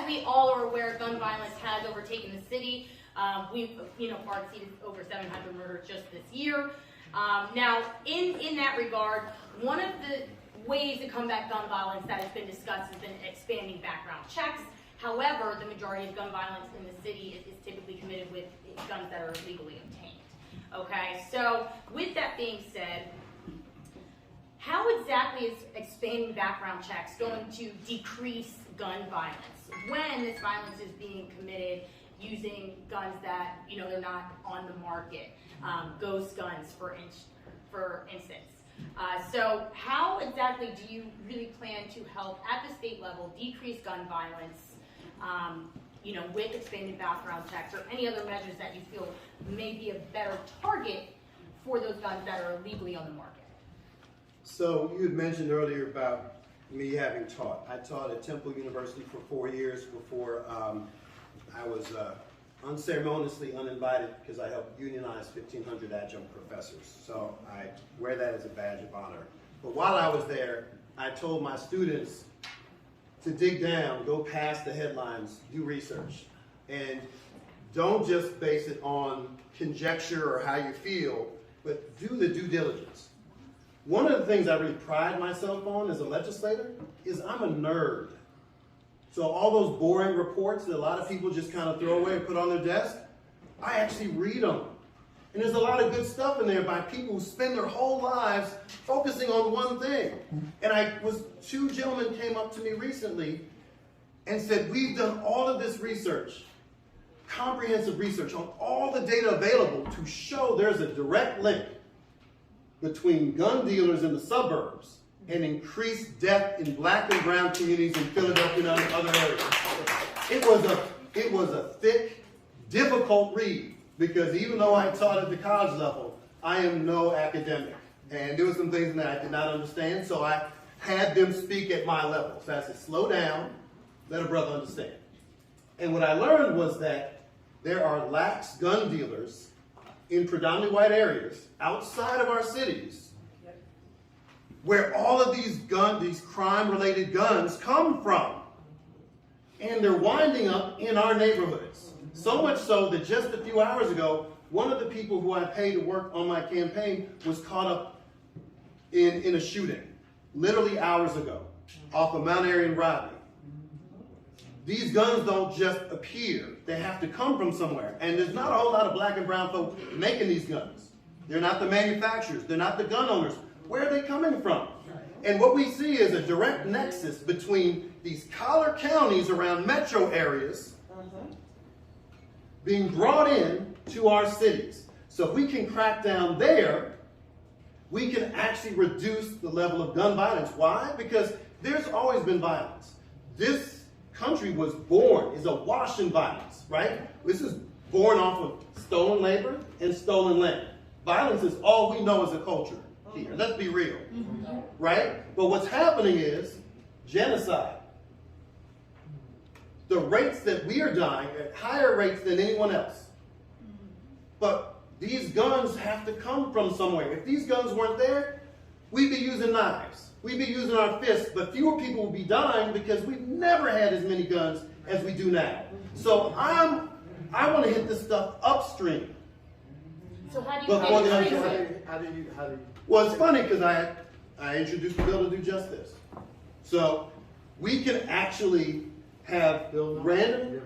we all are aware, gun violence has overtaken the city. We've, far exceeded over 700 murders just this year. Now, in that regard, one of the ways to combat gun violence that has been discussed has been expanding background checks. However, the majority of gun violence in the city is typically committed with guns that are legally obtained. Okay, so with that being said, how exactly is expanding background checks going to decrease gun violence when this violence is being committed using guns that, they're not on the market, ghost guns, for instance? So how exactly do you really plan to help at the state level decrease gun violence, with expanded background checks or any other measures that you feel may be a better target for those guns that are legally on the market? So you had mentioned earlier about me having taught. I taught at Temple University for 4 years before I was unceremoniously uninvited because I helped unionize 1,500 adjunct professors. So I wear that as a badge of honor. But while I was there, I told my students to dig down, go past the headlines, do research. And don't just base it on conjecture or how you feel, but do the due diligence. One of the things I really pride myself on as a legislator is I'm a nerd. So all those boring reports that a lot of people just kind of throw away and put on their desk, I actually read them. And there's a lot of good stuff in there by people who spend their whole lives focusing on one thing. And two gentlemen came up to me recently and said, we've done all of this research, comprehensive research on all the data available to show there's a direct link between gun dealers in the suburbs and increased death in black and brown communities in Philadelphia and other areas. It was a thick, difficult read, because even though I taught at the college level, I am no academic. And there were some things that I did not understand, so I had them speak at my level. So I said, slow down, let a brother understand. And what I learned was that there are lax gun dealers in predominantly white areas outside of our cities where all of these crime-related guns come from. And they're winding up in our neighborhoods. So much so that just a few hours ago, one of the people who I paid to work on my campaign was caught up in a shooting, literally hours ago, off of Mount Airy and Rodney. These guns don't just appear. They have to come from somewhere. And there's not a whole lot of black and brown folk making these guns. They're not the manufacturers. They're not the gun owners. Where are they coming from? And what we see is a direct nexus between these collar counties around metro areas being brought in to our cities. So if we can crack down there, we can actually reduce the level of gun violence. Why? Because there's always been violence. This country was born, is awash in violence, right? This is born off of stolen labor and stolen land. Violence is all we know as a culture here. Let's be real, right? But what's happening is genocide. The rates that we are dying at higher rates than anyone else. But these guns have to come from somewhere. If these guns weren't there, we'd be using knives. We'd be using our fists, but fewer people would be dying because we've never had as many guns as we do now. So I want to hit this stuff upstream. So how do you how do you Well, it's funny because I introduced the bill to do just this. So we can actually have random.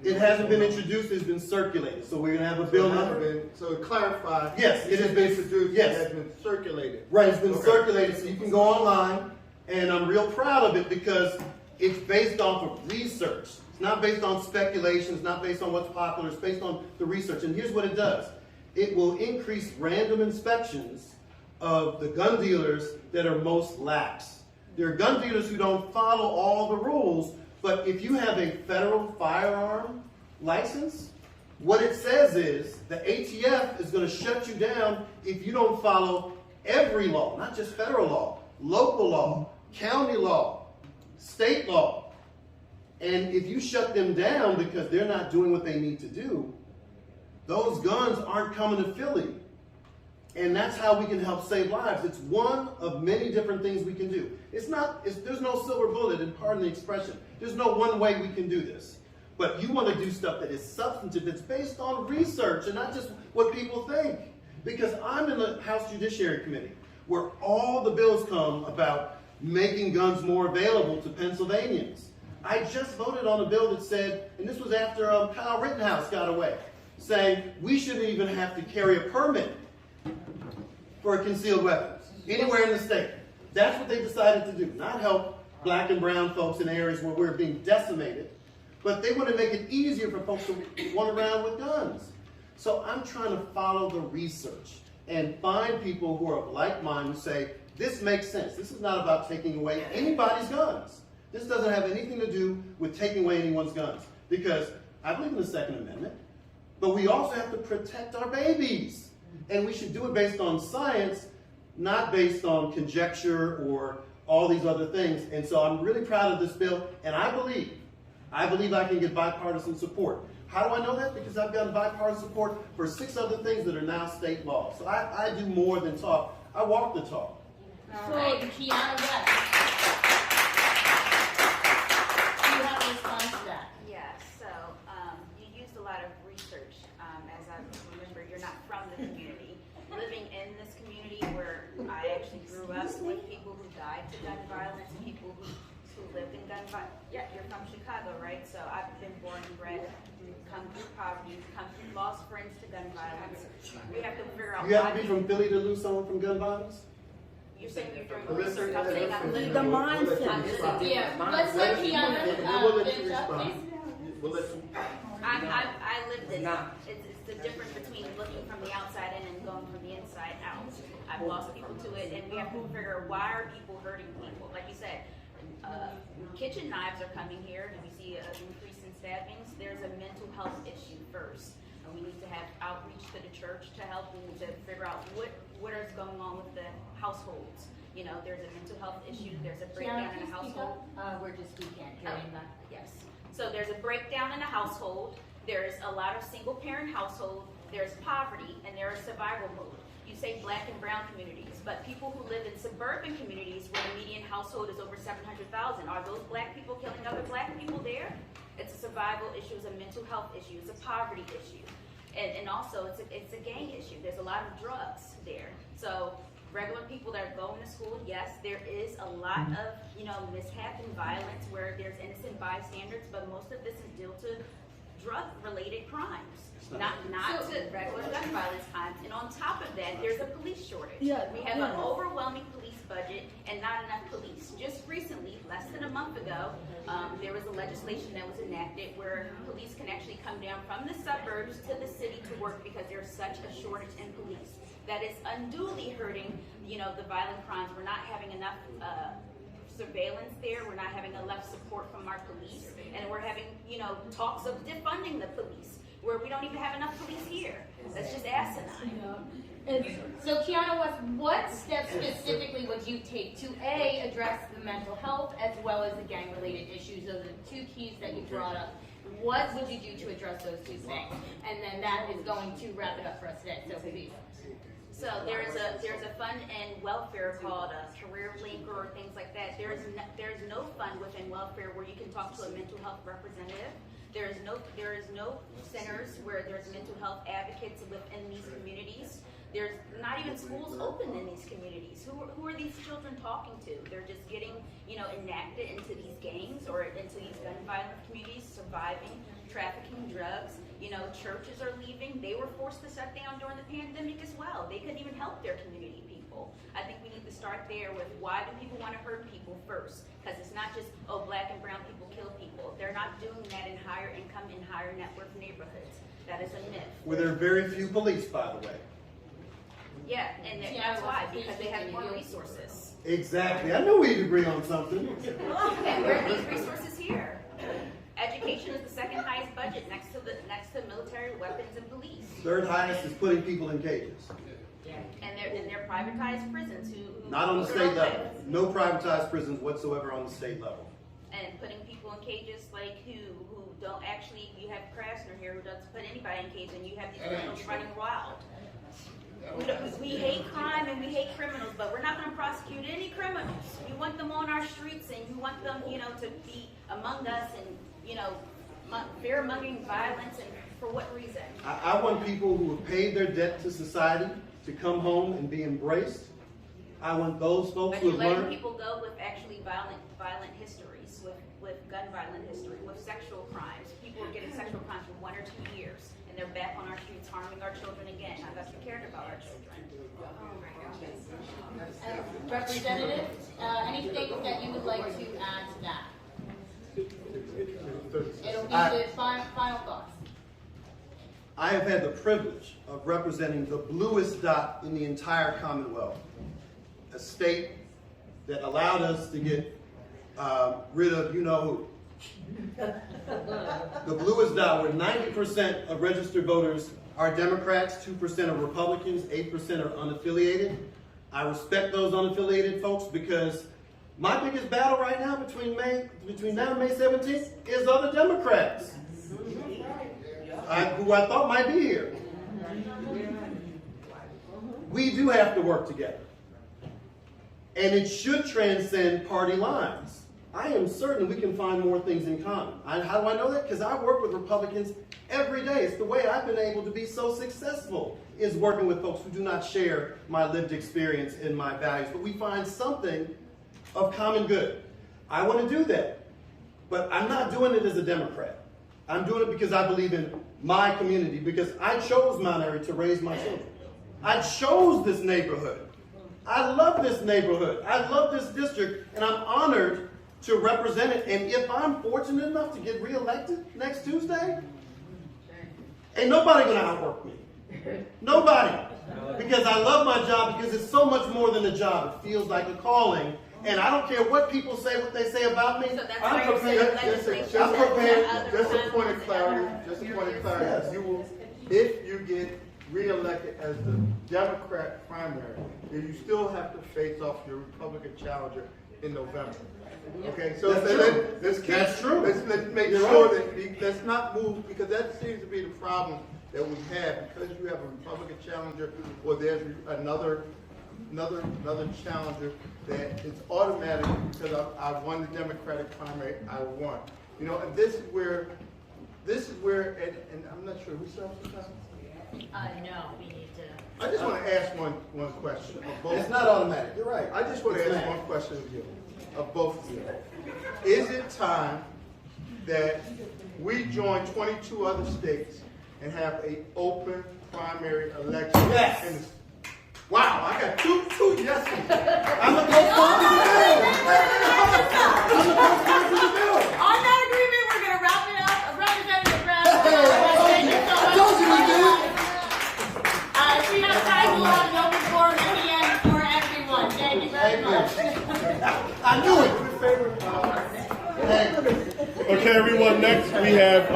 It hasn't been introduced, it's been circulated. So we're going to have a bill number. So clarify. Yes, it has been introduced. Yes. It has been circulated. Right, it's been circulated, so you can go online. And I'm real proud of it because it's based off of research. It's not based on speculation. It's not based on what's popular. It's based on the research. And here's what it does. It will increase random inspections of the gun dealers that are most lax. There are gun dealers who don't follow all the rules, but if you have a federal firearm license, what it says is the ATF is going to shut you down if you don't follow every law, not just federal law, local law, county law, state law. And if you shut them down because they're not doing what they need to do, those guns aren't coming to Philly. And that's how we can help save lives. It's one of many different things we can do. There's no silver bullet, and pardon the expression. There's no one way we can do this. But you want to do stuff that is substantive, that's based on research and not just what people think. Because I'm in the House Judiciary Committee, where all the bills come about making guns more available to Pennsylvanians. I just voted on a bill that said, and this was after Kyle Rittenhouse got away, saying we shouldn't even have to carry a permit for concealed weapons anywhere in the state. That's what they decided to do, not help black and brown folks in areas where we're being decimated, but they want to make it easier for folks to run around with guns. So I'm trying to follow the research and find people who are of like mind who say, this makes sense. This is not about taking away anybody's guns. This doesn't have anything to do with taking away anyone's guns. Because I believe in the Second Amendment, but we also have to protect our babies. And we should do it based on science, not based on conjecture or all these other things. And so I'm really proud of this bill, and I believe I can get bipartisan support. How do I know that? Because I've gotten bipartisan support for 6 other things that are now state law. So I do more than talk. I walk the talk. All right, Kiana West. Do you have a response to that? Yeah, so you used a lot of research. As I remember, you're not from the community. Living in this community where I actually grew up with people who died to gun violence, people who lived in gun violence. Yeah, you're from Chicago, right? So I've been born and bred, come through poverty, come through lost friends to gun violence. We have to figure out You have why to be from Philly to lose someone from gun violence? you're saying you're doing research. I'm saying I'm living. The mindset. Yeah, let's let Kiana We'll let you finish up, respond. please. We'll let you. I lived it. It's the difference between looking from the outside in and going from the inside out. I've lost people to it, and we have to figure out why are people hurting people. Like you said, kitchen knives are coming here. Do we see an increase in stabbings? There's a mental health issue first. We need to have outreach to the church to help. We need to figure out what is going on with the households. You know, there's a mental health issue. There's a breakdown in a household. We can't hear you. Yes. So there's a breakdown in a household. There's a lot of single parent household. There's poverty, and there is survival mode. You say black and brown communities, but people who live in suburban communities where the median household is over 700,000, are those black people killing other black people there? It's a survival issue, it's a mental health issue, it's a poverty issue. And also it's a gang issue. There's a lot of drugs there. So regular people that are going to school, yes, there is a lot of, mishap and violence where there's innocent bystanders, but most of this is due to drug-related crimes, not to regular gun violence crimes. And on top of that, there's a police shortage. We have an overwhelming police budget and not enough police. Just recently, less than a month ago, there was a legislation that was enacted where police can actually come down from the suburbs to the city to work because there's such a shortage in police. That is unduly hurting, the violent crimes. We're not having enough surveillance there. We're not having enough support from our police, and we're having, talks of defunding the police, where we don't even have enough police here. That's just asinine. So Kiana West, what steps specifically would you take to address the mental health as well as the gang-related issues? Those are the 2 keys that you brought up. What would you do to address those 2 things? And then that is going to wrap it up for us today. So please. So there's a fund in welfare called a Career Link or things like that. There's no fund within welfare where you can talk to a mental health representative. There is no centers where there's mental health advocates within these communities. There's not even schools open in these communities. Who are these children talking to? They're just getting, enacted into these gangs or into these gun violent communities, surviving, trafficking drugs. Churches are leaving. They were forced to shut down during the pandemic as well. They couldn't even help their community people. I think we need to start there with why do people want to hurt people first? Because it's not just, black and brown people kill people. They're not doing that in higher income and higher net worth neighborhoods. That is a myth. Where there are very few police, by the way. Yeah, and that's why, because they have more resources. Exactly. I knew we'd agree on something. And where are these resources here? Education is the second highest budget next to military, weapons, and police. 3rd highest is putting people in cages. And they're privatized prisons who Not on the state level. No privatized prisons whatsoever on the state level. And putting people in cages like who don't actually, you have Krasner here who doesn't put anybody in cages, and you have these criminals running wild. We hate crime and we hate criminals, but we're not going to prosecute any criminals. You want them on our streets and you want them, to be among us and, fear-mongering violence, and for what reason? I want people who have paid their debt to society to come home and be embraced. I want those folks But who you're have letting learned. people go with actually violent histories, with gun violent history, with sexual crimes. People are getting sexual crimes for 1 or 2 years, and they're back on our streets harming our children again. I've got to be cared about our children. Representative, anything that you would like to add to that? It'll be the final thoughts. I have had the privilege of representing the bluest dot in the entire Commonwealth, a state that allowed us to get rid of you-know-who. The bluest dot, where 90% of registered voters are Democrats, 2% are Republicans, 8% are unaffiliated. I respect those unaffiliated folks because my biggest battle right now between now and May 17th is other Democrats. Who I thought might be here. We do have to work together. And it should transcend party lines. I am certain we can find more things in common. How do I know that? Because I work with Republicans every day. It's the way I've been able to be so successful, is working with folks who do not share my lived experience and my values. But we find something of common good. I want to do that. But I'm not doing it as a Democrat. I'm doing it because I believe in my community, because I chose Mount Airy to raise my children. I chose this neighborhood. I love this neighborhood. I love this district, and I'm honored to represent it. And if I'm fortunate enough to get reelected next Tuesday, ain't nobody gonna outwork me. Nobody. Because I love my job, because it's so much more than a job. It feels like a calling. And I don't care what people say, what they say about me. So that's I'm why you're prepared. saying legislation. I'm prepared. Just a point of clarity, Yes. you will, if you get reelected as the Democrat primary, then you still have to face off your Republican challenger in November. Okay, so That's true. That's true. Let's make You're sure right. that, let's not move, because that seems to be the problem that we have, because you have a Republican challenger, or there's another challenger, that it's automatic, because I won the Democratic primary, I won. And this is where, and I'm not sure, we still have some time? No, we need to. I just want to ask one question of both. It's not automatic. You're right. I just want to It's ask not. one question of both of you. Is it time that we join 22 other states and have an open primary election? Yes. In the- Wow, I got two yeses. I'm a co-sponsor of the bill. I'm a co-sponsor of the bill. On that agreement, we're going to wrap it up. Representative Brown. Thank you so much. told you we did it. We have time to have an open forum at the end for everyone. Thank you very much. I knew it. Favor? Hey. Okay, everyone, next we have